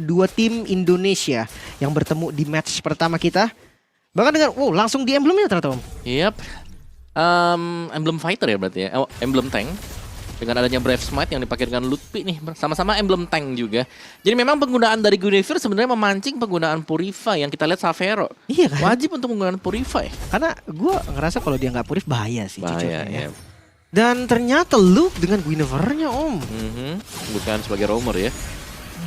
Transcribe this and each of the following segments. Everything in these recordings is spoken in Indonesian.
Dua tim Indonesia yang bertemu di match pertama kita. Bahkan dengan langsung di emblemnya ternyata Om. Yap. Emblem fighter ya berarti ya. Emblem tank. Dengan adanya Brave Smite yang dipakai dengan Lutfi nih. Sama-sama emblem tank juga. Jadi memang penggunaan dari Guinevere sebenarnya memancing penggunaan Purify yang kita lihat Savero. Iya kan? Wajib untuk menggunakan Purify. Karena gue ngerasa kalau dia nggak purif bahaya sih Bahaya jujurnya. ya. Dan ternyata Luke dengan Guinevere-nya Om. Bukan sebagai roamer ya.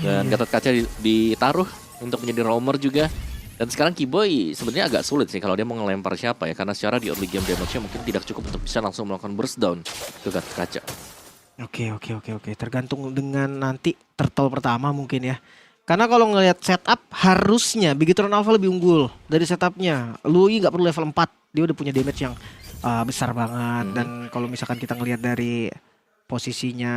Dan Gatot Kaca ditaruh untuk menjadi roamer juga. Dan sekarang Keyboy sebenarnya agak sulit sih kalau dia mau ngelempar siapa ya. Karena secara di early game damage-nya mungkin tidak cukup untuk bisa langsung melakukan burst down ke Gatot Kaca. Oke. Tergantung dengan nanti turtle pertama mungkin ya. Karena kalau ngelihat setup harusnya Bigetron Alpha lebih unggul dari setupnya. Lui nggak perlu level 4. Dia udah punya damage yang besar banget. Dan kalau misalkan kita ngelihat dari posisinya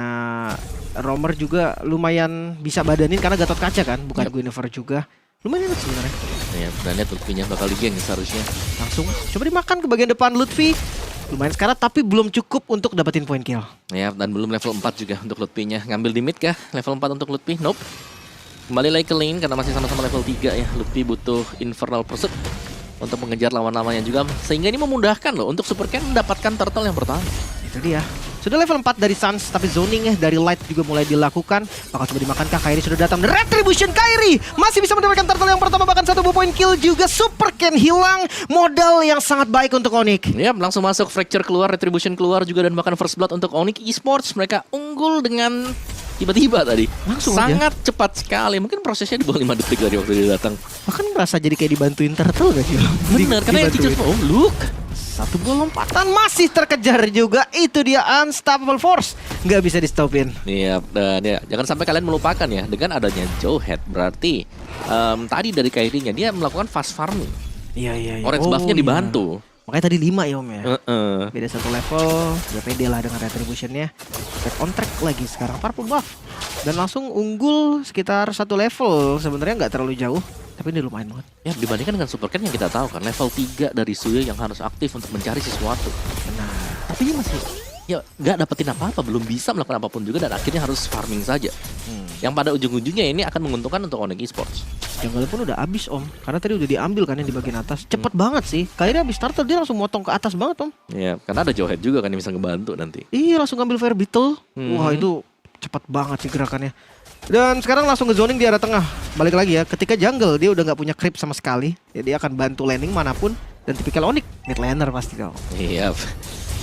roamer juga lumayan bisa badanin karena Gatot Kaca kan, bukan Guinevere juga. Lumayan enak sebenarnya. Ya, dan lihat Lutfi-nya bakal digeng seharusnya. Langsung coba dimakan ke bagian depan Lutfi. Lumayan sekarang tapi belum cukup untuk dapetin point kill. Ya, dan belum level 4 juga untuk Lutfi-nya. Ngambil di mid kah? Level 4 untuk Lutfi? Nope. Kembali lagi ke lane karena masih sama-sama level 3 ya. Lutfi butuh Infernal Pursuit untuk mengejar lawan-lawannya juga. Sehingga ini memudahkan loh untuk Super Ken mendapatkan turtle yang pertama. Itu dia. Sudah level 4 dari Sans, tapi zoning dari Light juga mulai dilakukan. Bakal coba dimakankah? Kairi sudah datang. Retribution Kairi masih bisa mendapatkan turtle yang pertama, bahkan 1 point kill juga. Super Ken hilang, modal yang sangat baik untuk Onyx. Ya, langsung masuk Fracture keluar, Retribution keluar juga, dan bahkan First Blood untuk Onyx Esports. Mereka unggul dengan tiba-tiba tadi. Langsung sangat cepat sekali. Mungkin prosesnya di bawah 5 detik dari waktu dia datang. Bahkan merasa jadi kayak dibantuin turtle gak sih? Bener, karena yang teacher look. Satu bola lompatan masih terkejar juga. Itu dia Unstoppable Force. Nggak bisa di stopin. Iya, dan ya, jangan sampai kalian melupakan ya. Dengan adanya Jowhead berarti tadi dari Kairi-nya dia melakukan fast farming. Iya. Orange buff-nya dibantu. Makanya tadi 5 ya Om ya. Beda 1 level. Udah pede lah dengan Retribution-nya. Back on track lagi sekarang. Purple buff. Dan langsung unggul sekitar 1 level. Sebenarnya nggak terlalu jauh. Tapi ini lumayan banget. Ya, dibandingkan dengan Super Ken yang kita tahu kan, level 3 dari Suyo yang harus aktif untuk mencari sesuatu. Benar. Tapi dia masih nggak dapetin apa-apa, belum bisa melakukan apapun juga, dan akhirnya harus farming saja. Yang pada ujung-ujungnya ini akan menguntungkan untuk Onyx Esports. jungle pun udah habis Om. Karena tadi udah diambil kan yang di bagian atas. Cepet banget sih. Kayaknya habis starter dia langsung motong ke atas banget Om. Ya, karena ada Jowhead juga kan yang bisa ngebantu nanti. Iya, langsung ngambil Fire Beetle. Wah, itu cepat banget sih gerakannya. Dan sekarang langsung ke zoning di arah tengah. Balik lagi ya, ketika jungle dia udah nggak punya creep sama sekali. Ya, dia akan bantu landing manapun. Dan tipikal Onyx, mid laner pasti dong. Iya.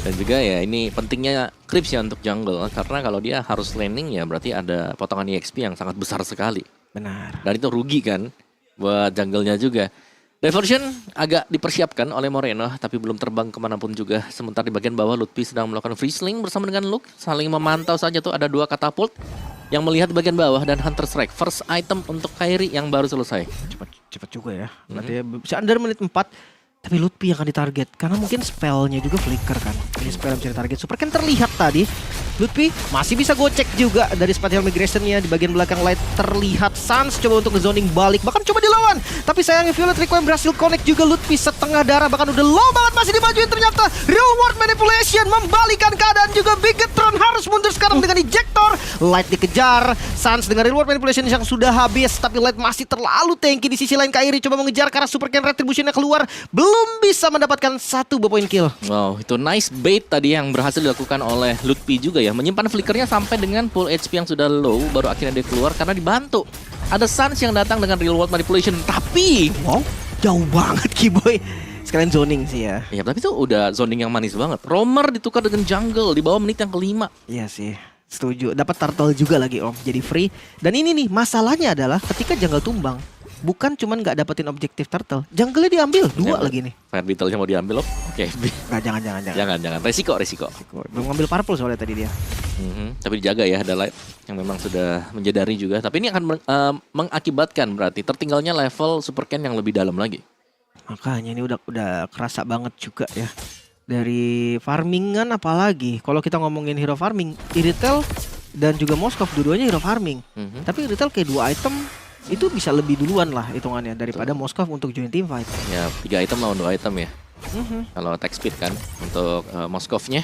Dan juga ya ini pentingnya creeps ya untuk jungle. Karena kalau dia harus landing ya berarti ada potongan EXP yang sangat besar sekali. Benar. Dan itu rugi kan buat jungle-nya juga. Diversion agak dipersiapkan oleh Moreno, tapi belum terbang kemanapun juga. Sementara di bagian bawah Lutfi sedang melakukan free sling bersama dengan Luke. Saling memantau saja tuh, ada 2 katapult yang melihat di bagian bawah dan Hunter Strike. First item untuk Kairi yang baru selesai. Cepet juga ya. Berarti bisa under menit 4. Tapi Lutfi yang akan ditarget. Karena mungkin spellnya juga flicker kan. Ini spell yang bisa ditarget. Super Ken terlihat tadi. Lutfi masih bisa gocek juga dari Spatial Migration-nya. Di bagian belakang Light terlihat Sans coba untuk nge-zoning balik. Bahkan coba dilawan. Tapi sayangnya Violet Requiem berhasil connect juga. Lutfi setengah darah. Bahkan udah low banget. Masih dimajuin ternyata. Reward Manipulation membalikan keadaan juga. Bigetron harus mundur sekarang dengan ejector. Light dikejar. Sans dengan Reward Manipulation yang sudah habis. Tapi Light masih terlalu tanky. Di sisi lain Kairi coba mengejar karena Super Ken Retribution-nya keluar. Belum bisa mendapatkan 1 point kill. Wow, itu nice bait tadi yang berhasil dilakukan oleh Lutfi juga ya. Menyimpan flickernya sampai dengan full HP yang sudah low, baru akhirnya dia keluar karena dibantu. Ada Sans yang datang dengan real world manipulation, tapi wow, jauh banget Keyboy. Sekalian zoning sih ya. Ya, tapi itu udah zoning yang manis banget. Roamer ditukar dengan jungle di bawah menit yang kelima. Iya sih, setuju. Dapat turtle juga lagi Om, jadi free. Dan ini nih, masalahnya adalah ketika jungle tumbang, bukan cuman nggak dapetin objektif turtle, jungle-nya diambil 2 lagi nih. Fire Beetle-nya mau diambil loh. Oke. Nggak, jangan. Jangan. Resiko. Belum ngambil purple soalnya tadi dia. Tapi dijaga ya, ada Light yang memang sudah menjadari juga. Tapi ini akan mengakibatkan berarti tertinggalnya level Super Ken yang lebih dalam lagi. Makanya ini udah kerasa banget juga ya. Dari farmingan apalagi. Kalau kita ngomongin hero farming, Iritel dan juga Moskov dua-duanya hero farming. Tapi Iritel kayak 2 item itu bisa lebih duluan lah hitungannya daripada Moskov untuk join team fight. Ya, 3 item lawan 2 item ya. Kalau attack speed kan untuk Moskovnya.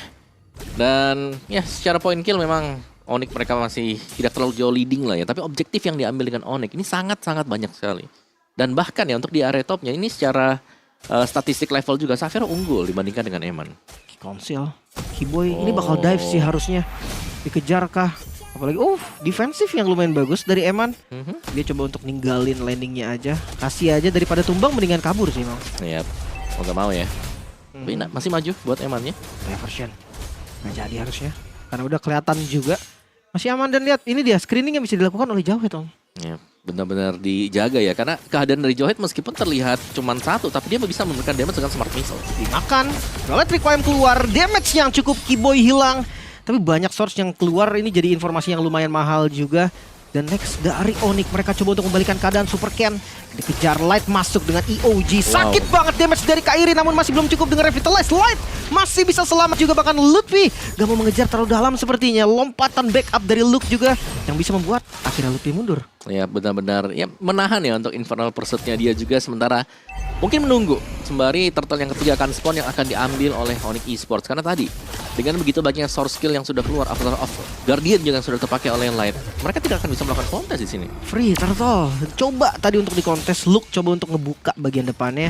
Dan ya secara point kill memang Onyx mereka masih tidak terlalu jauh leading lah ya. Tapi objektif yang diambil dengan Onyx ini sangat-sangat banyak sekali. Dan bahkan ya untuk di area topnya ini secara statistik level juga Xavier unggul dibandingkan dengan Eman. Konsil, Kiboy ini bakal dive sih harusnya. Dikejar kah? Apalagi defensif yang lumayan bagus dari Eman. Dia coba untuk ninggalin landingnya aja. Kasih aja daripada tumbang mendingan kabur sih, Mang. Iya, mau gak mau ya. Tapi masih maju buat Emannya. Diversion. Nggak jadi harusnya. Karena udah kelihatan juga. Masih aman dan lihat ini dia screening yang bisa dilakukan oleh Jauhead, Om. Ya, benar-benar dijaga ya. Karena kehadiran dari Jauhead meskipun terlihat cuma satu, tapi dia bisa memberikan damage dengan smart missile. Dimakan. Electric Wime keluar. Damage yang cukup Kiboy hilang. Tapi banyak source yang keluar. Ini jadi informasi yang lumayan mahal juga. Dan next dari Onyx mereka coba untuk membalikan keadaan Super Ken. Dikejar Light masuk dengan EOG. Sakit banget damage dari Kairi namun masih belum cukup dengan Revitalize. Light masih bisa selamat juga bahkan Lutfi gak mau mengejar terlalu dalam sepertinya. Lompatan backup dari Luke juga yang bisa membuat akhirnya Lutfi mundur. Ya benar-benar ya menahan ya untuk Infernal Pursuit-nya dia juga sementara mungkin menunggu sembari turtle yang ketiga akan spawn yang akan diambil oleh Onyx Esports karena tadi dengan begitu banyaknya source skill yang sudah keluar Avatar of Guardian juga yang sudah terpakai oleh Light mereka tidak akan bisa melakukan kontes di sini. Free turtle coba tadi untuk di kontes Luke coba untuk ngebuka bagian depannya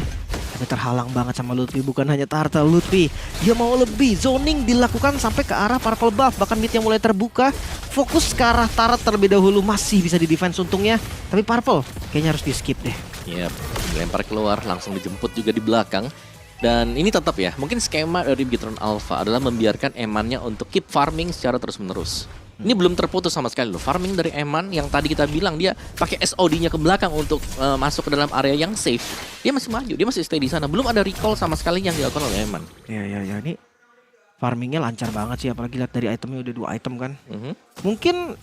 tapi terhalang banget sama Lutfi. Bukan hanya turtle, Lutfi dia mau lebih. Zoning dilakukan sampai ke arah purple buff bahkan mid yang mulai terbuka. Fokus ke arah turret terlebih dahulu masih bisa di defense untungnya tapi purple kayaknya harus di skip deh. Yap, dilempar keluar langsung dijemput juga di belakang. Dan ini tetap ya, mungkin skema dari Beginner Alpha adalah membiarkan Emannya untuk keep farming secara terus-menerus. Ini belum terputus sama sekali loh. Farming dari Eman yang tadi kita bilang dia pakai SOD-nya ke belakang untuk masuk ke dalam area yang safe. Dia masih maju, dia masih stay di sana. Belum ada recall sama sekali yang dilakukan oleh Eman. Ya ini farmingnya lancar banget sih apalagi lihat dari itemnya udah 2 item kan. Mungkin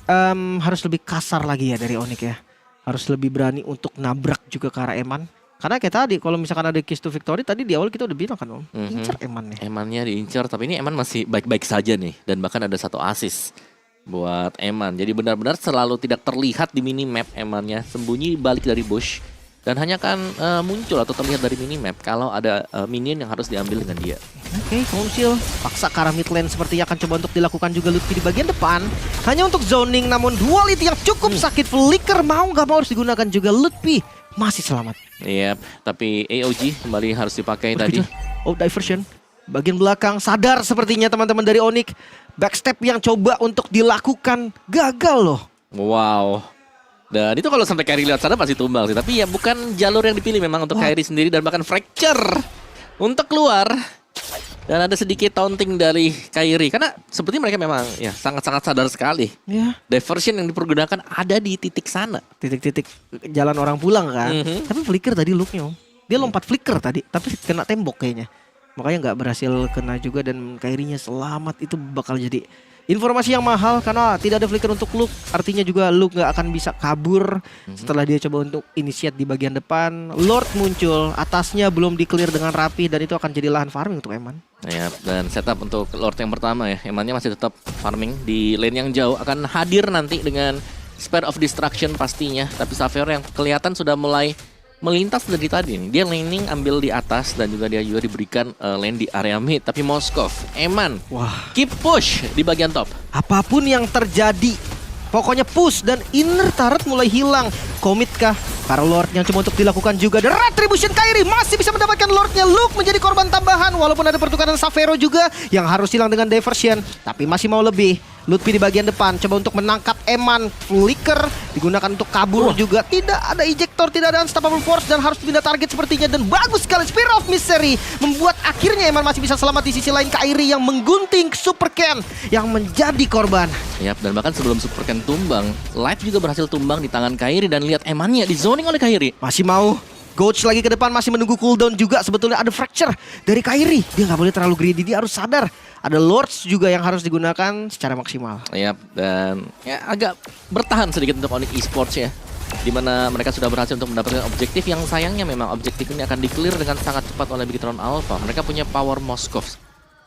harus lebih kasar lagi ya dari Onyx ya. Harus lebih berani untuk nabrak juga ke arah Eman. Karena kayak tadi kalau misalkan ada keys to victory tadi di awal kita udah bilang kan Om, incer Eman nih. Emannya diincar tapi ini Eman masih baik-baik saja nih dan bahkan ada 1 assist buat Eman. Jadi benar-benar selalu tidak terlihat di minimap Emannya, sembunyi balik dari bush dan hanya akan muncul atau terlihat dari minimap kalau ada minion yang harus diambil dengan dia. Oke, Council paksa ke arah mid lane sepertinya akan coba untuk dilakukan juga Lutfi di bagian depan. Hanya untuk zoning namun duality yang cukup sakit. Flicker mau nggak mau harus digunakan juga. Lutfi masih selamat. Iya, tapi AOG kembali harus dipakai tadi. Diversion. Bagian belakang sadar sepertinya teman-teman dari Onyx. Backstep yang coba untuk dilakukan gagal loh. Wow. Dan itu kalau sampai Kairi lihat sana pasti tumbang sih. Tapi ya bukan jalur yang dipilih memang untuk Kairi sendiri dan bahkan fracture untuk keluar. Dan ada sedikit taunting dari Kairi karena seperti mereka memang ya sangat-sangat sadar sekali. Ya. Diversion yang dipergunakan ada di titik sana. Titik-titik jalan orang pulang kan. Tapi flicker tadi looknya Om. Dia lompat flicker tadi tapi kena tembok kayaknya. Makanya nggak berhasil kena juga dan Kairinya selamat. Itu bakal jadi informasi yang mahal karena tidak ada flicker untuk Luke. Artinya juga Luke nggak akan bisa kabur setelah dia coba untuk initiate di bagian depan. Lord muncul, atasnya belum di-clear dengan rapi dan itu akan jadi lahan farming untuk Eman. Ya, dan setup untuk Lord yang pertama ya. Emannya masih tetap farming di lane yang jauh. Akan hadir nanti dengan Spare of Destruction pastinya. Tapi Xavier yang kelihatan sudah mulai melintas dari tadi nih. Dia laning ambil di atas dan juga dia juga diberikan lane di area mid. Tapi Moskov, Eman, keep push di bagian top. Apapun yang terjadi, pokoknya push dan inner turret mulai hilang. Komit kah? Para Lord yang cuma untuk dilakukan juga. The Retribution Kairi masih bisa mendapatkan Lordnya. Luke menjadi korban tambahan. Walaupun ada pertukaran Xavero juga yang harus hilang dengan Diversion. Tapi masih mau lebih. Lutfi di bagian depan coba untuk menangkap Eman. Flicker digunakan untuk kabur juga. Tidak ada ejector, tidak ada unstoppable force dan harus pindah target sepertinya. Dan bagus sekali Spear of Misery membuat akhirnya Eman masih bisa selamat. Di sisi lain Kairi yang menggunting Super Ken yang menjadi korban. Yap, dan bahkan sebelum Super Ken tumbang, Light juga berhasil tumbang di tangan Kairi dan lihat Emannya di zoning oleh Kairi. Masih mau Gouch lagi ke depan, masih menunggu cooldown juga. Sebetulnya ada fracture dari Kairi. Dia nggak boleh terlalu greedy, dia harus sadar. Ada Lords juga yang harus digunakan secara maksimal. Yap, dan ya agak bertahan sedikit untuk Onyx Esports ya. Dimana mereka sudah berhasil untuk mendapatkan objektif yang sayangnya memang objektif ini akan di-clear dengan sangat cepat oleh Beginner Alpha. Mereka punya power Moskov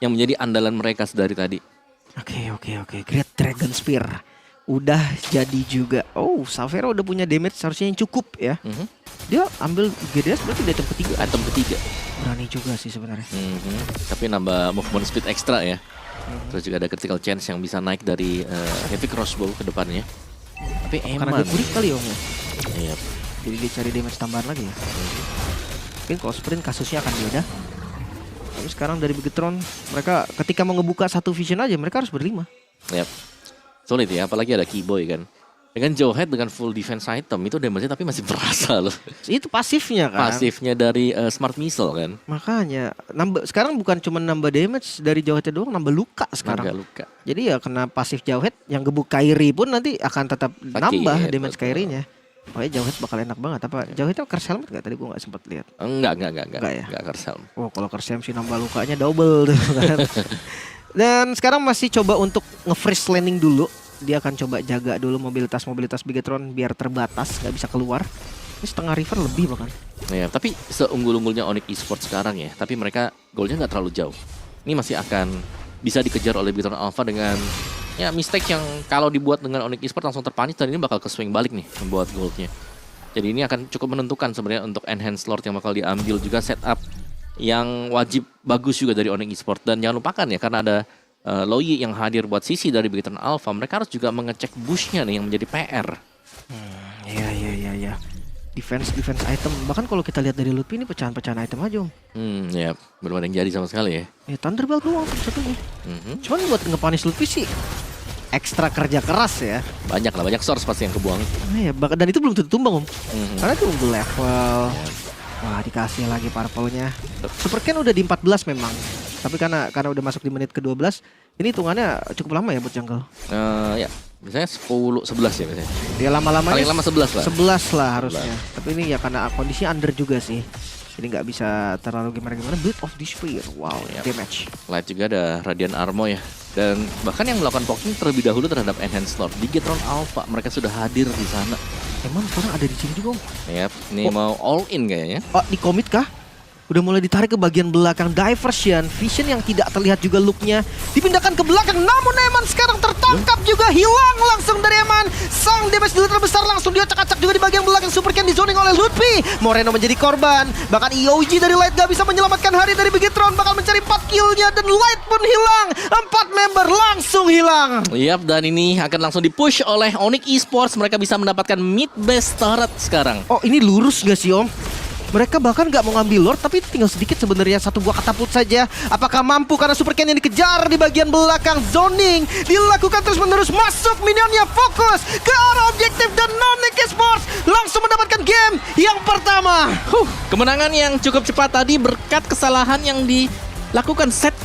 yang menjadi andalan mereka sedari tadi. Oke. Great Dragon Spear. udah jadi juga. Oh, Savera udah punya damage seharusnya yang cukup ya. Dia ambil GDS berarti di item ketiga. Item ketiga. Berani juga sih sebenarnya. Tapi nambah movement speed ekstra ya. Terus juga ada critical chance yang bisa naik dari heavy crossbow ke depannya. Tapi Karena dia kurik kali om ya. Iya. Jadi dia cari damage tambahan lagi ya. Mungkin kalau sprint kasusnya akan beda. Tapi sekarang dari Bigetron, mereka ketika mau ngebuka satu vision aja mereka harus berlima. Yap. Sulit ya, apalagi ada Keyboy kan. Dengan Jawhead dengan full defense item itu damage-nya tapi masih berasa loh. Itu pasifnya kan. Pasifnya dari Smart Missile kan. Makanya sekarang bukan cuma nambah damage dari Jawhead doang, nambah luka sekarang. Nambah luka. Jadi ya kena pasif Jawhead yang gebuk Kairi pun nanti akan tetap nambah damage Kairinya. Pokoknya Jawhead bakal enak banget. Apa Jawheadnya curse helmet gak? Tadi gue gak sempat lihat. Enggak ya? Enggak curse helmet. Oh kalau curse helmet sih nambah lukanya double tuh kan. Dan sekarang masih coba untuk nge-freeze landing dulu. Dia akan coba jaga dulu mobilitas Bigetron biar terbatas, nggak bisa keluar. Ini setengah river lebih bahkan. Ya, tapi seunggul-unggulnya Onyx Esports sekarang ya, tapi mereka golnya nggak terlalu jauh. Ini masih akan bisa dikejar oleh Bigetron Alpha dengan ya mistake yang kalau dibuat dengan Onyx Esports langsung terpanis dan ini bakal ke swing balik nih membuat goldnya. Jadi ini akan cukup menentukan sebenarnya untuk enhance lord yang bakal diambil juga setup yang wajib bagus juga dari Onyx Esports. Dan jangan lupakan ya karena ada Loyi yang hadir buat sisi dari Bigetron Alpha, mereka harus juga mengecek bushnya nih yang menjadi PR. Iya. Defense item. Bahkan kalau kita lihat dari Lutfi ini pecahan-pecahan item aja om. Ya belum ada yang jadi sama sekali ya. Ya Thunderbolt doang satunya. Cuman buat ngepanis Lutfi sih ekstra kerja keras ya. Banyak source pasti yang kebuang. Iya, dan itu belum tentu tumbang om. Karena itu unggul level. Wah dikasih lagi purple-nya. Super Ken udah di 14 memang. Tapi karena udah masuk di menit ke-12, ini hitungannya cukup lama ya buat jungle. Ya, misalnya 10-11 ya biasanya. Dia lama-lamanya paling lama 11 lah. 11 lah harusnya. Tapi ini ya karena kondisinya under juga sih. Jadi nggak bisa terlalu gimana-gimana. Blade of Despair, wow, damage. Light juga ada Radiant Armor ya. Dan bahkan yang melakukan poking terlebih dahulu terhadap Enhanced Lord. Bigetron Alpha, mereka sudah hadir di sana. Emang sekarang ada di sini juga om? Yap, ini mau all in kayaknya. Oh, di komit kah? Udah mulai ditarik ke bagian belakang. Diversion, vision yang tidak terlihat juga looknya dipindahkan ke belakang. Namun Eman sekarang tertangkap juga, hilang langsung dari Eman. Sang damage dealer terbesar langsung dia acak-acak juga di bagian belakang. Super Ken di zoning oleh Lutfi. Moreno menjadi korban. Bahkan EOG dari Light gak bisa menyelamatkan hari dari Bigetron. Bakal mencari 4 killnya dan Light pun hilang. 4 member langsung hilang. Yap, dan ini akan langsung dipush oleh Onyx Esports. Mereka bisa mendapatkan mid base turret sekarang. Oh ini lurus gak sih om? Mereka bahkan nggak mau ngambil Lord, tapi tinggal sedikit sebenarnya satu buah katapult saja. Apakah mampu karena Super Ken yang dikejar di bagian belakang. Zoning dilakukan terus-menerus, masuk minionnya, fokus ke arah objektif dan Onyx Esports langsung mendapatkan game yang pertama. Kemenangan yang cukup cepat tadi berkat kesalahan yang dilakukan set